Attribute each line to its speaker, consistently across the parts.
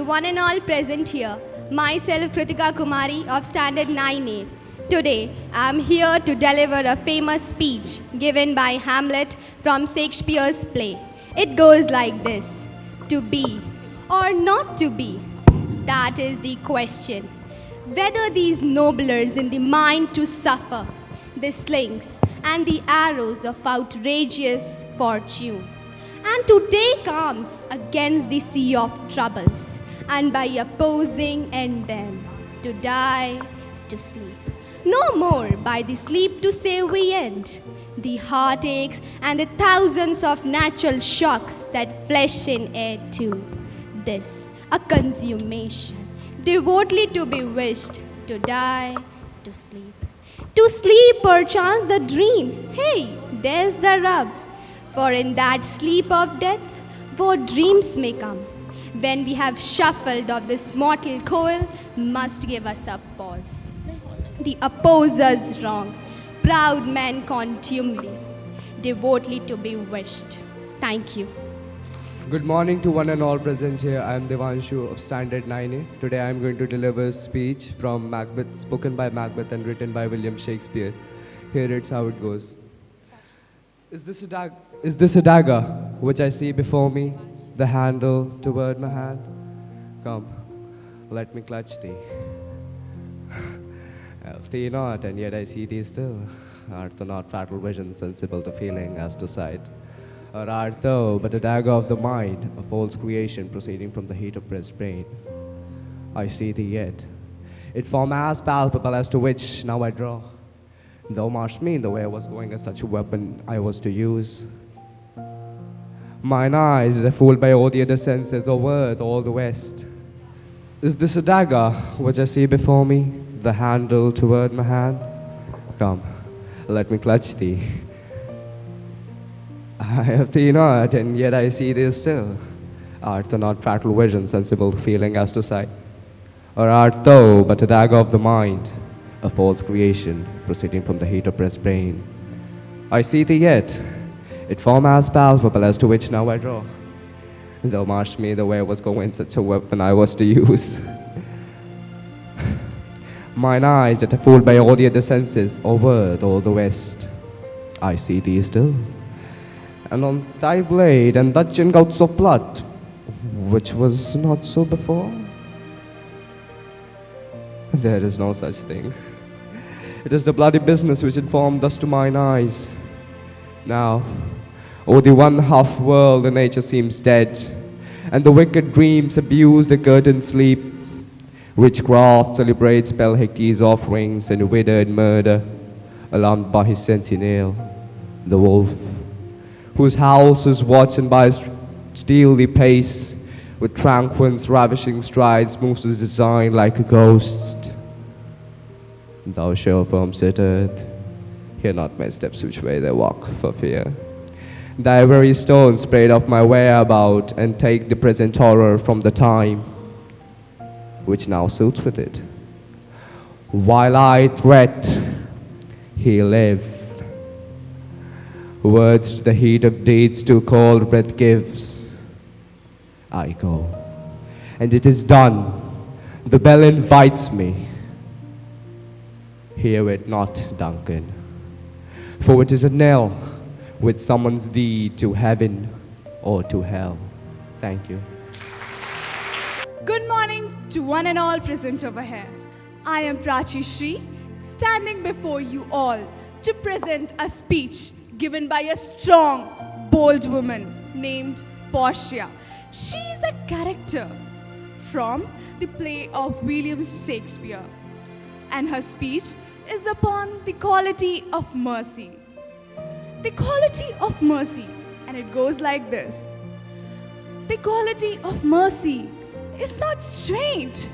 Speaker 1: one and all present here. Myself, Shweta Kumari of Standard 9A. Today, I am here to deliver a famous speech given by Hamlet from Shakespeare's play. It goes like this: to be or not to be, that is the question. Whether these noblers in the mind to suffer, the slings and the arrows of outrageous fortune, and to take arms against the sea of troubles, and by opposing end them, to die, to sleep. No more by the sleep to say we end the heartaches and the thousands of natural shocks that flesh in air to. This, a consummation, devotedly to be wished, to die, to sleep. To sleep, perchance the dream. Hey, there's the rub. For in that sleep of death, what dreams may come, when we have shuffled off this mortal coil, must give us a pause. The opposer's wrong, proud man contumely, devotedly to be wished. Thank you.
Speaker 2: Good morning to one and all present here. I am Devanshu of Standard 9A. Today I am going to deliver a speech from Macbeth, spoken by Macbeth and written by William Shakespeare. Here it's how it goes. Is this a dagger which I see before me, the handle toward my hand? Come, let me clutch thee. Help thee not, and yet I see thee still. Art thou not fatal vision, sensible to feeling as to sight? Or art thou but a dagger of the mind, a false creation proceeding from the heat of oppressed brain? I see thee yet. It form as palpable as to which now I draw. Thou marked me in the way I was going as such a weapon I was to use. Mine eyes are fooled by all the other senses of earth, all the west. Is this a dagger which I see before me, the handle toward my hand? Come, let me clutch thee. I have thee not, and yet I see thee still. Art thou not fatal vision, sensible feeling as to sight? Or art thou but a dagger of the mind, a false creation proceeding from the heat of oppressed brain? I see thee yet. It form as palpable as to which now I draw. Thou marked me the way I was going, such a weapon I was to use. Mine eyes that are fooled by all the other senses, over all the west. I see thee still. And on thy blade and dungeon gouts of blood, which was not so before. There is no such thing. It is the bloody business which informed thus to mine eyes. Now, oh, the one half world of nature seems dead, and the wicked dreams abuse the curtained sleep. Witchcraft celebrates pale Hecte's offerings, and withered murder, alarmed by his sentinel, the wolf, whose howls is watched by his stealthy pace, with tranquil ravishing strides moves his design like a ghost. Thou sure firm sitteth, hear not my steps which way they walk for fear. Thy very stones sprayed off my whereabout, and take the present horror from the time which now suits with it. While I threat, he live. Words to the heat of deeds too cold breath gives. I go, and it is done. The bell invites me. Hear it not, Duncan, for it is a knell which summons thee to heaven or to hell. Thank you.
Speaker 3: Good morning to one and all present over here. I am Prachi Shri, standing before you all to present a speech given by a strong, bold woman named Portia. She is a character from the play of William Shakespeare, and her speech is upon the quality of mercy. The quality of mercy, and it goes like this. The quality of mercy is not straight,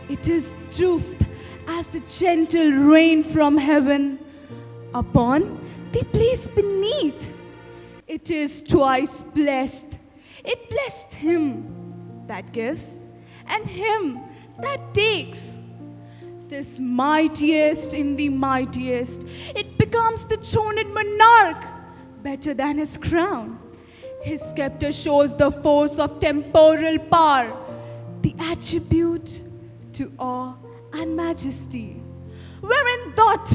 Speaker 3: it is truth as the gentle rain from heaven upon the place beneath. It is twice blessed. It blessed him that gives and him that takes. This mightiest in the mightiest, it becomes the throned monarch better than his crown. His scepter shows the force of temporal power. the attribute to awe and majesty, wherein thought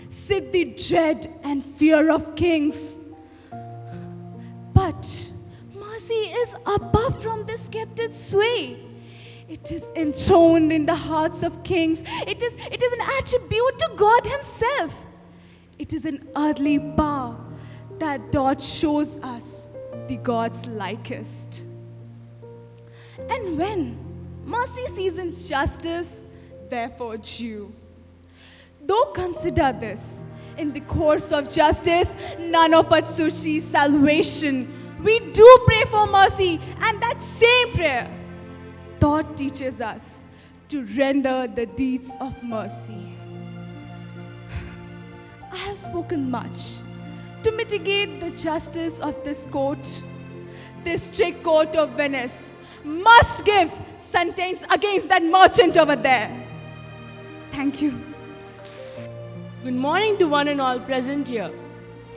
Speaker 3: sit the dread and fear of kings. But mercy is above from this sceptred sway. It is enthroned in the hearts of kings. It is an attribute to God himself. It is an earthly power that doth shows us the God's likest. And when mercy seasons justice, therefore due. Though consider this, in the course of justice, none of us should see salvation. We do pray for mercy, and that same prayer, thought teaches us to render the deeds of mercy. I have spoken much to mitigate the justice of this court. This strict court of Venice must give sentence against that merchant over there. Thank you.
Speaker 4: Good morning to one and all present here.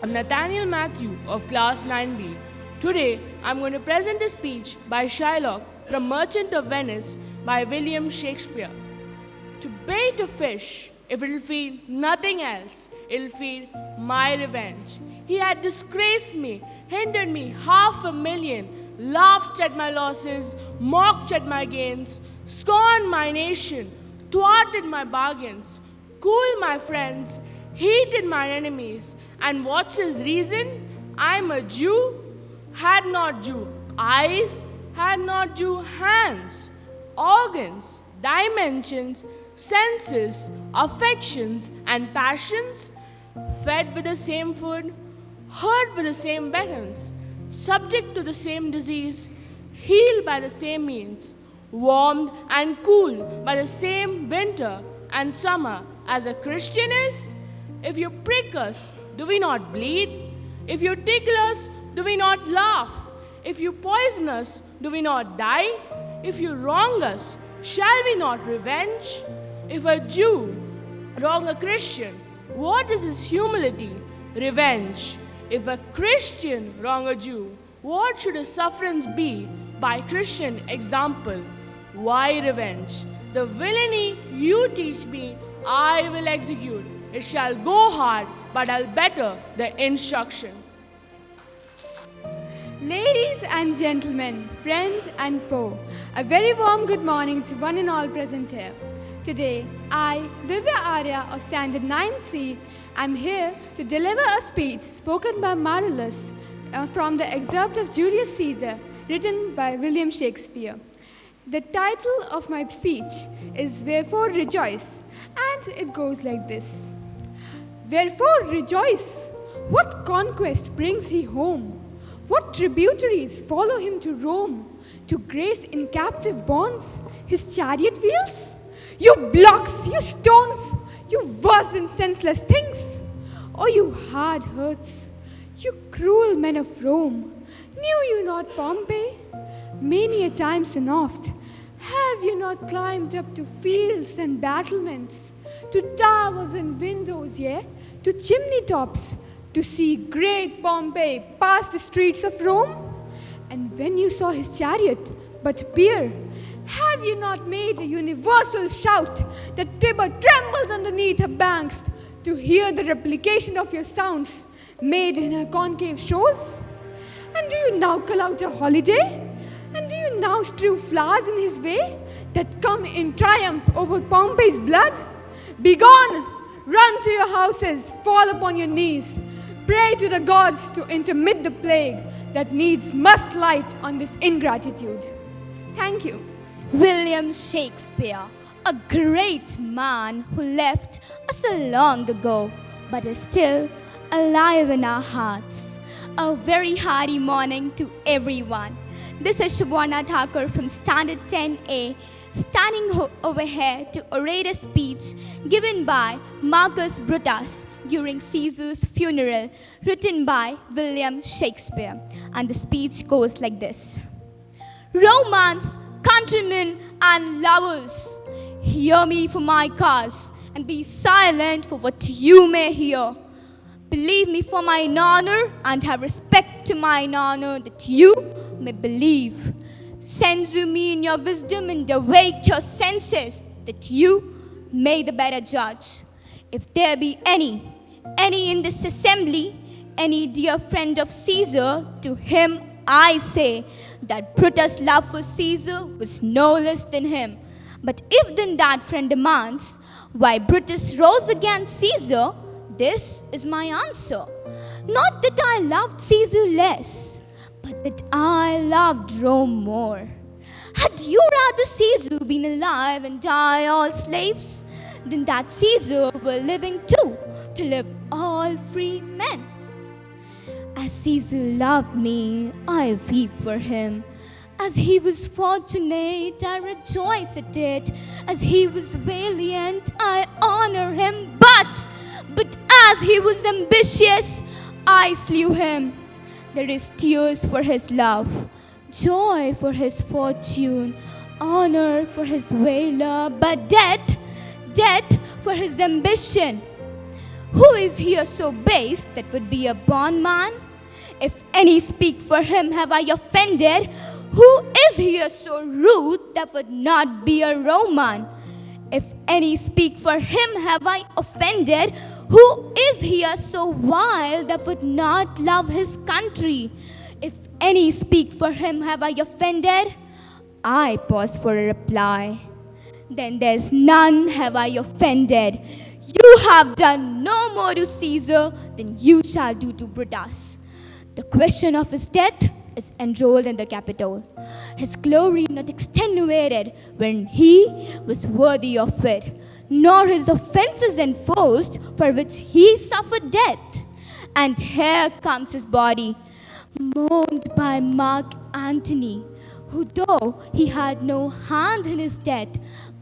Speaker 4: I'm Nathaniel Matthew of class 9B. Today, I'm going to present a speech by Shylock from Merchant of Venice by William Shakespeare. To bait a fish, if it'll feed nothing else, it'll feed my revenge. He had disgraced me, hindered me 500,000, laughed at my losses, mocked at my gains, scorned my nation, thwarted my bargains, cooled my friends, heated my enemies. And what's his reason? I'm a Jew, had not Jew eyes, had not Jew hands, organs, dimensions, senses, affections, and passions, fed with the same food, heard with the same beckons, subject to the same disease, healed by the same means, warmed and cooled by the same winter and summer. As a Christian is, if you prick us, do we not bleed? If you tickle us, do we not laugh? If you poison us, do we not die? If you wrong us, shall we not revenge? If a Jew wrong a Christian, what is his humility? Revenge. If a Christian wrong a Jew, what should his sufferance be by Christian example? Why revenge? The villainy you teach me, I will execute. It shall go hard, but I'll better the instruction.
Speaker 5: Ladies and gentlemen, friends and foe, a very warm good morning to one and all present here. Today, I, Divya Arya of Standard 9C, am here to deliver a speech spoken by Marcellus from the excerpt of Julius Caesar, written by William Shakespeare. The title of my speech is Wherefore Rejoice, and it goes like this. Wherefore rejoice? What conquest brings he home? What tributaries follow him to Rome, to grace in captive bonds his chariot wheels? You blocks, you stones, you worse and senseless things! Oh, you hard hurts, you cruel men of Rome, knew you not Pompey? Many a time and oft have you not climbed up to fields and battlements, to towers and windows, yea, to chimney tops, to see great Pompey pass the streets of Rome? And when you saw his chariot but appear, have you not made a universal shout that Tiber trembles underneath her banks to hear the replication of your sounds made in her concave shores? And do you now call out a holiday? And do you now strew flowers in his way that come in triumph over Pompey's blood? Begone! Run to your houses, fall upon your knees, pray to the gods to intermit the plague that needs must light on this ingratitude. Thank you.
Speaker 1: William Shakespeare, a great man who left us so long ago, but is still alive in our hearts. A very hearty morning to everyone. This is Shweta Kumar from Standard 10A, standing over here to orate a speech given by Marcus Brutus during Caesar's funeral, written by William Shakespeare. And the speech goes like this. Romans, countrymen and lovers, hear me for my cause, and be silent for what you may hear. Believe me for mine honor, and have respect to mine honor, that you may believe. Censure me in your wisdom and awake your senses, that you may the better judge. If there be any in this assembly, any dear friend of Caesar, to him I say that Brutus' love for Caesar was no less than him. But if then that friend demands why Brutus rose against Caesar, this is my answer. Not that I loved Caesar less, but that I loved Rome more. Had you rather Caesar been alive and die all slaves, than that Caesar were living too, to live all free men? As Caesar loved me, I weep for him. As he was fortunate, I rejoice at it. As he was valiant, I honor him. But as he was ambitious, I slew him. There is tears for his love, joy for his fortune, honor for his valor, but death for his ambition. Who is here so base that would be a bondman? If any speak for him, have I offended? Who is here so rude that would not be a Roman? If any speak for him, have I offended? Who is here so wild that would not love his country? If any speak for him, have I offended? I pause for a reply. Then there's none have I offended. You have done no more to Caesar than you shall do to Brutus. The question of his death is enrolled in the Capitol. His glory not extenuated when he was worthy of it, nor his offenses enforced for which he suffered death. And here comes his body, mourned by Mark Antony, who though he had no hand in his death,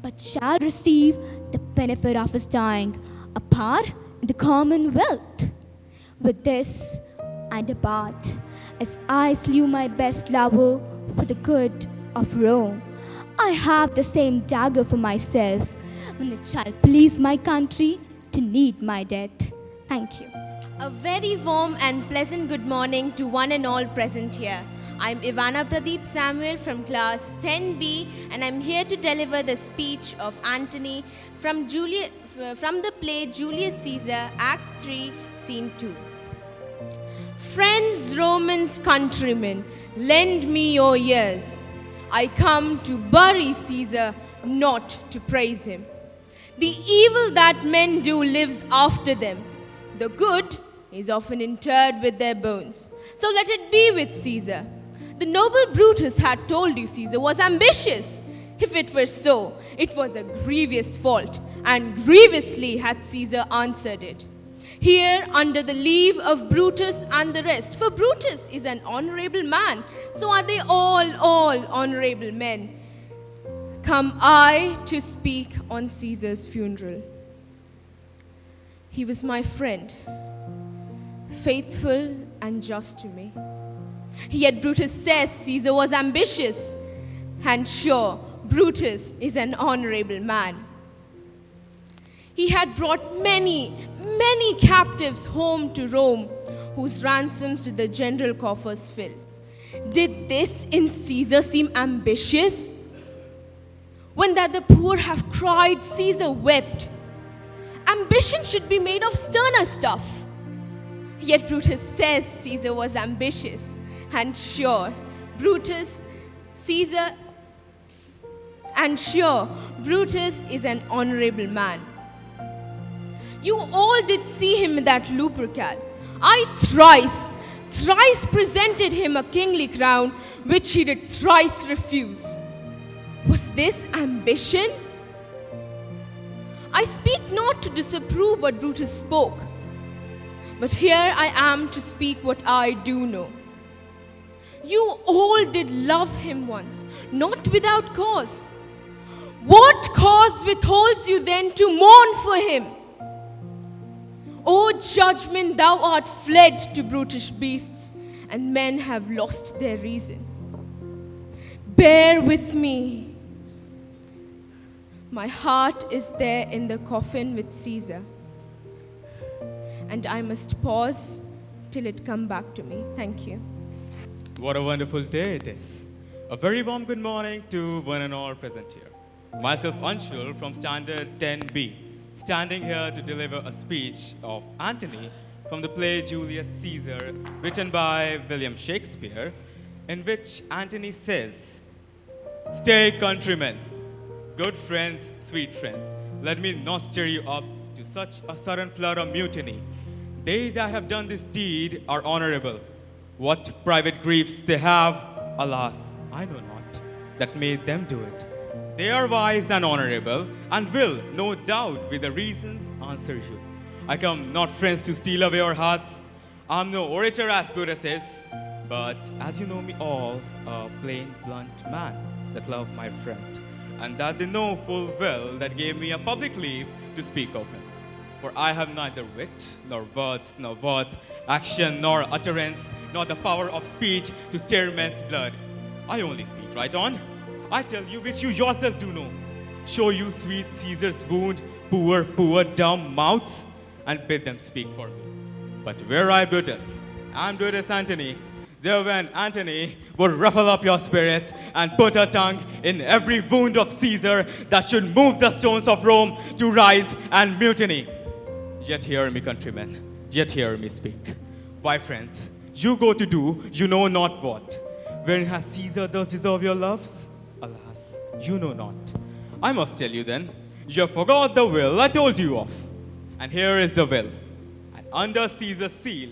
Speaker 1: but shall receive the benefit of his dying, a part in the commonwealth. With this I depart, as I slew my best lover for the good of Rome. I have the same dagger for myself, when it shall please my country to need my death. Thank you.
Speaker 6: A very warm and pleasant good morning to one and all present here. I'm Ivana Pradeep Samuel from class 10B, and I'm here to deliver the speech of Antony from the play Julius Caesar, Act 3, Scene 2. Friends, Romans, countrymen, lend me your ears. I come to bury Caesar, not to praise him. The evil that men do lives after them. The good is often interred with their bones. So let it be with Caesar. The noble Brutus had told you Caesar was ambitious. If it were so, it was a grievous fault, and grievously had Caesar answered it. Here, under the leave of Brutus and the rest, for Brutus is an honorable man, so are they all honorable men, come I to speak on Caesar's funeral. He was my friend, faithful and just to me. Yet Brutus says Caesar was ambitious, and sure, Brutus is an honorable man. He had brought many captives home to Rome, whose ransoms did the general coffers fill. Did this in Caesar seem ambitious? When that the poor have cried, Caesar wept. Ambition should be made of sterner stuff. Yet Brutus says Caesar was ambitious, and sure, Brutus is an honorable man. You all did see him in that Lupercal. I thrice presented him a kingly crown, which he did thrice refuse. Was this ambition? I speak not to disapprove what Brutus spoke, but here I am to speak what I do know. You all did love him once, not without cause. What cause withholds you then to mourn for him? O judgment, thou art fled to brutish beasts, and men have lost their reason. Bear with me. My heart is there in the coffin with Caesar, and I must pause till it come back to me. Thank you.
Speaker 7: What a wonderful day it is. A very warm good morning to one and all present here. Myself Anshul from Standard 10B, standing here to deliver a speech of Antony from the play Julius Caesar, written by William Shakespeare, in which Antony says, "Stay, countrymen, good friends, sweet friends, let me not stir you up to such a sudden flood of mutiny. They that have done this deed are honorable. What private griefs they have, alas, I know not, that made them do it. They are wise and honorable, and will, no doubt, with the reasons answer you. I come not, friends, to steal away your hearts. I'm no orator as Brutus is, but as you know me all, a plain, blunt man that love my friend, and that they know full well that gave me a public leave to speak of him. For I have neither wit, nor words, nor worth, action, nor utterance, nor the power of speech to stir men's blood. I only speak right on. I tell you which you yourself do know. Show you sweet Caesar's wound, poor, poor dumb mouths, and bid them speak for me. But were I Brutus, and Brutus Antony, there when Antony would ruffle up your spirits and put her tongue in every wound of Caesar that should move the stones of Rome to rise and mutiny. Yet hear me, countrymen, yet hear me speak. Why, friends, you go to do you know not what. Wherein has Caesar does deserve your loves? Alas, you know not. I must tell you then, you forgot the will I told you of. And here is the will. And under Caesar's seal,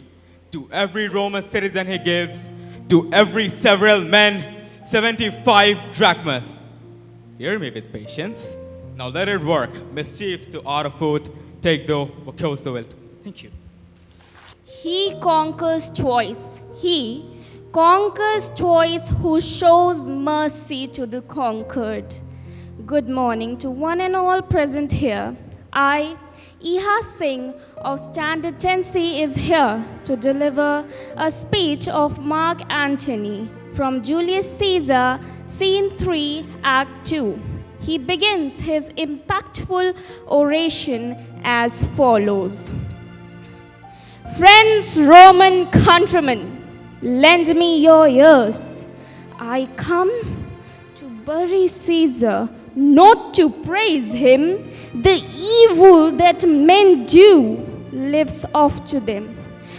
Speaker 7: to every Roman citizen he gives, to every several men, 75 drachmas. Hear me with patience. Now let it work. Mischiefs to art of food, take though what kills the wilt. Thank you.
Speaker 6: He conquers twice. He conquers twice who shows mercy to the conquered. Good morning to one and all present here. I, Singh of Standard 10C, is here to deliver a speech of Mark Antony from Julius Caesar, Scene 3, Act 2. He begins his impactful oration as follows. Friends, Roman countrymen, lend me your ears. I come to bury Caesar, not to praise him. The evil that men do lives off to them.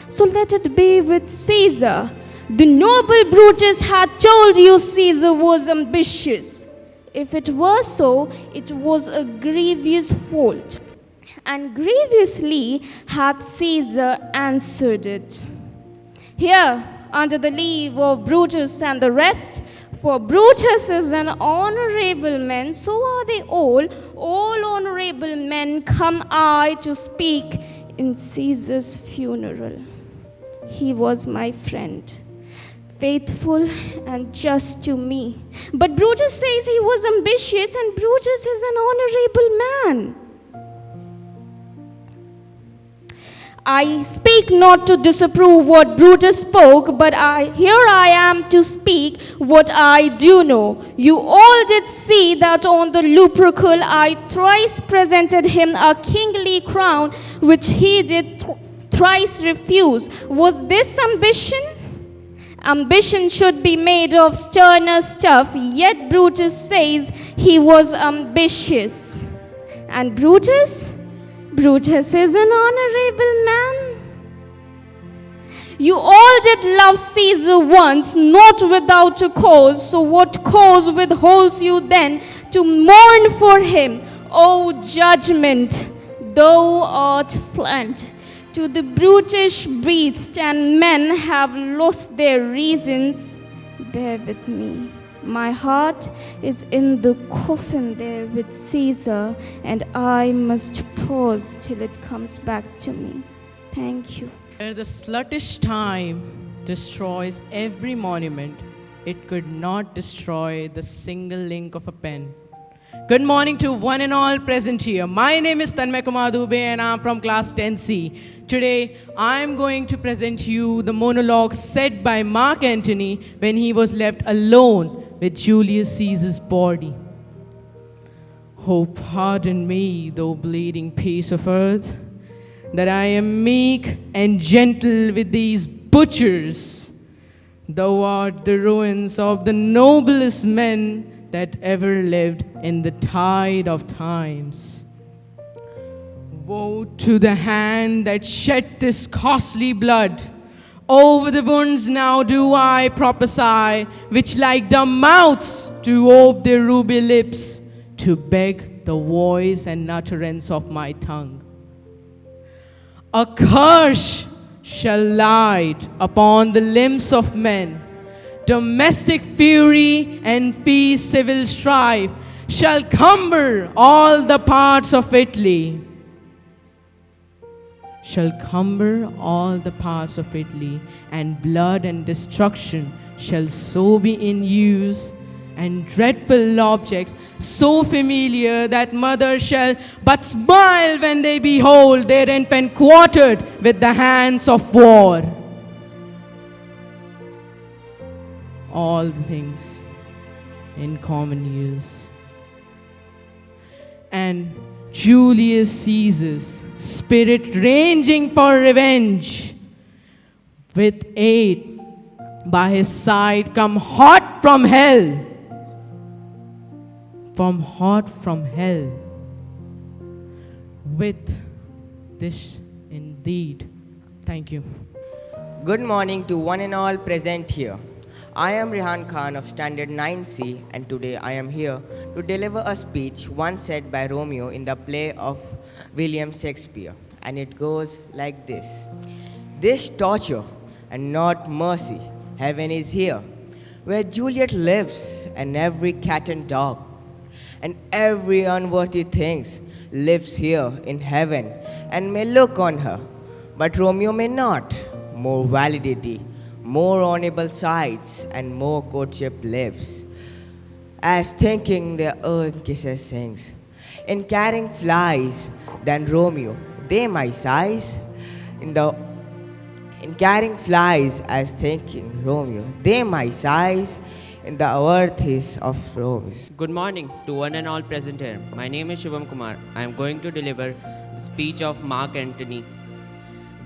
Speaker 6: So let it be with Caesar. The noble Brutus had told you Caesar was ambitious. If it were so, it was a grievous fault. And grievously had Caesar answered it. Here, under the leave of Brutus and the rest, for Brutus is an honorable man, so are they all honorable men, come I to speak in Caesar's funeral. He was my friend, faithful and just to me. But Brutus says he was ambitious, and Brutus is an honorable man. I speak not to disapprove what Brutus spoke, but here I am to speak what I do know. You all did see that on the Lupercal I thrice presented him a kingly crown, which he did thrice refuse. Was this ambition? Ambition should be made of sterner stuff, yet Brutus says he was ambitious. And Brutus is an honorable man. You all did love Caesar once, not without a cause. So what cause withholds you then to mourn for him? O judgment, thou art fled. To the brutish beasts and men have lost their reasons. Bear with me. My heart is in the coffin there with Caesar, and I must pause till it comes back to me. Thank you.
Speaker 8: Where the sluttish time destroys every monument, it could not destroy the single link of a pen. Good morning to one and all present here. My name is Tanmay Kumar Dubey and I'm from class 10C. Today, I'm going to present you the monologue said by Mark Antony when he was left alone with Julius Caesar's body. Oh, pardon me, thou bleeding piece of earth, that I am meek and gentle with these butchers. Thou art the ruins of the noblest men that ever lived in the tide of times. Woe to the hand that shed this costly blood. Over the wounds now do I prophesy, which like dumb mouths do ope their ruby lips to beg the voice and utterance of my tongue. A curse shall light upon the limbs of men. Domestic fury and fierce civil strife shall cumber all the parts of Italy. And blood and destruction shall so be in use, and dreadful objects so familiar that mothers shall but smile when they behold their infant quartered with the hands of war. All the things in common use. And Julius Caesar's spirit ranging for revenge, with aid by his side come hot from hell. With this indeed. Thank you.
Speaker 9: Good morning to one and all present here. I am Rehan Khan of Standard 9C, and today I am here to deliver a speech once said by Romeo in the play of William Shakespeare, and it goes like this. This torture and not mercy, heaven is here, where Juliet lives, and every cat and dog, and every unworthy things lives here in heaven, and may look on her, but Romeo may not. More validity, more honorable sights, and more courtship lives, as thinking their earth kisses sings. In carrying flies than Romeo, they my size. In carrying flies as thinking Romeo, they my size. In the earth is of rose.
Speaker 10: Good morning to one and all present here. My name is Shweta Kumar. I am going to deliver the speech of Mark Antony,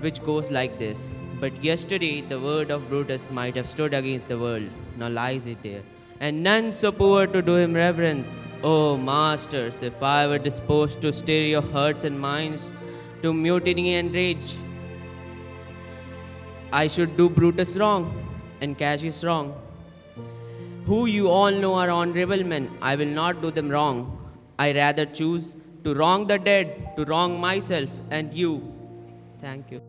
Speaker 10: which goes like this. But yesterday the word of Brutus might have stood against the world, now lies it there, and none so poor to do him reverence. Oh, masters, if I were disposed to stir your hearts and minds to mutiny and rage, I should do Brutus wrong and Cassius wrong, who you all know are honorable men. I will not do them wrong. I rather choose to wrong the dead, to wrong myself and you. Thank you.